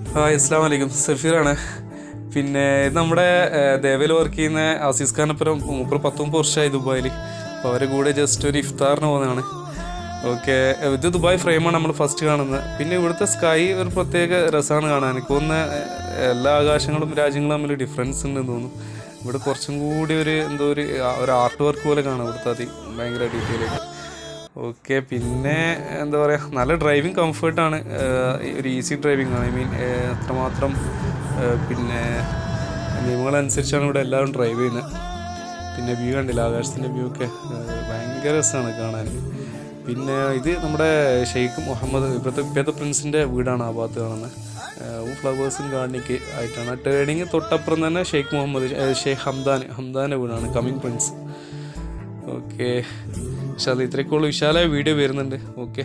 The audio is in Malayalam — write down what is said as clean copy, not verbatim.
ഹായ് അസ്സാം വലൈക്കും സഫീറാണ്. പിന്നെ ഇത് നമ്മുടെ ദേവയിൽ വർക്ക് ചെയ്യുന്ന ആസീസ് ഖാനപ്പുറം മൂപ്പർ 19 വർഷമായി ദുബായിൽ. അപ്പോൾ അവരെ കൂടെ ജസ്റ്റ് ഒരു ഇഫ്താറിന് പോകുന്നതാണ്. ഓക്കെ, ഇത് ദുബായ് ഫ്രെയിമാണ് നമ്മൾ ഫസ്റ്റ് കാണുന്നത്. പിന്നെ ഇവിടുത്തെ സ്കൈ ഒരു പ്രത്യേക രസമാണ് കാണാൻ. എനിക്ക് തോന്നുന്ന എല്ലാ ആകാശങ്ങളും രാജ്യങ്ങളും തമ്മിൽ ഡിഫറൻസ് ഉണ്ടെന്ന് തോന്നുന്നു. ഇവിടെ കുറച്ചും കൂടി ഒരു എന്തോ ഒരു ആർട്ട് വർക്ക് പോലെ കാണാം ഇവിടുത്തെ. ഭയങ്കര ഡീറ്റെയിൽ ആയിട്ട്. ഓക്കെ, പിന്നെ എന്താ പറയുക, നല്ല ഡ്രൈവിംഗ് കംഫർട്ടാണ്. ഒരു ഈസി ഡ്രൈവിംഗ് ആണ്. ഐ മീൻ അത്രമാത്രം പിന്നെ നിയമങ്ങളനുസരിച്ചാണ് ഇവിടെ എല്ലാവരും ഡ്രൈവ് ചെയ്യുന്നത്. പിന്നെ വ്യൂ കണ്ടില്ല, ആകാശത്തിൻ്റെ വ്യൂ ഒക്കെ ഭയങ്കര രസമാണ് കാണാൻ. പിന്നെ ഇത് നമ്മുടെ ഷെയ്ഖ് മുഹമ്മദ് ഇപ്പോഴത്തെ പ്രിൻസിൻ്റെ വീടാണ് ആ ഭാഗത്ത് കാണുന്നത്. ഫ്ലവേഴ്സും ഗാർഡനിക്ക് ആയിട്ടാണ്. ടേണിങ് തൊട്ടപ്പുറം തന്നെ ഷെയ്ഖ് മുഹമ്മദ് ഷെയ്ഖ് ഹംദാൻ്റെ വീടാണ്, കമ്മിങ് പ്രിൻസ്. ഓക്കെ, പക്ഷെ അത് ഇത്രയൊക്കെയുള്ള വിശാലമായ വീഡിയോ വരുന്നുണ്ട്. ഓക്കെ.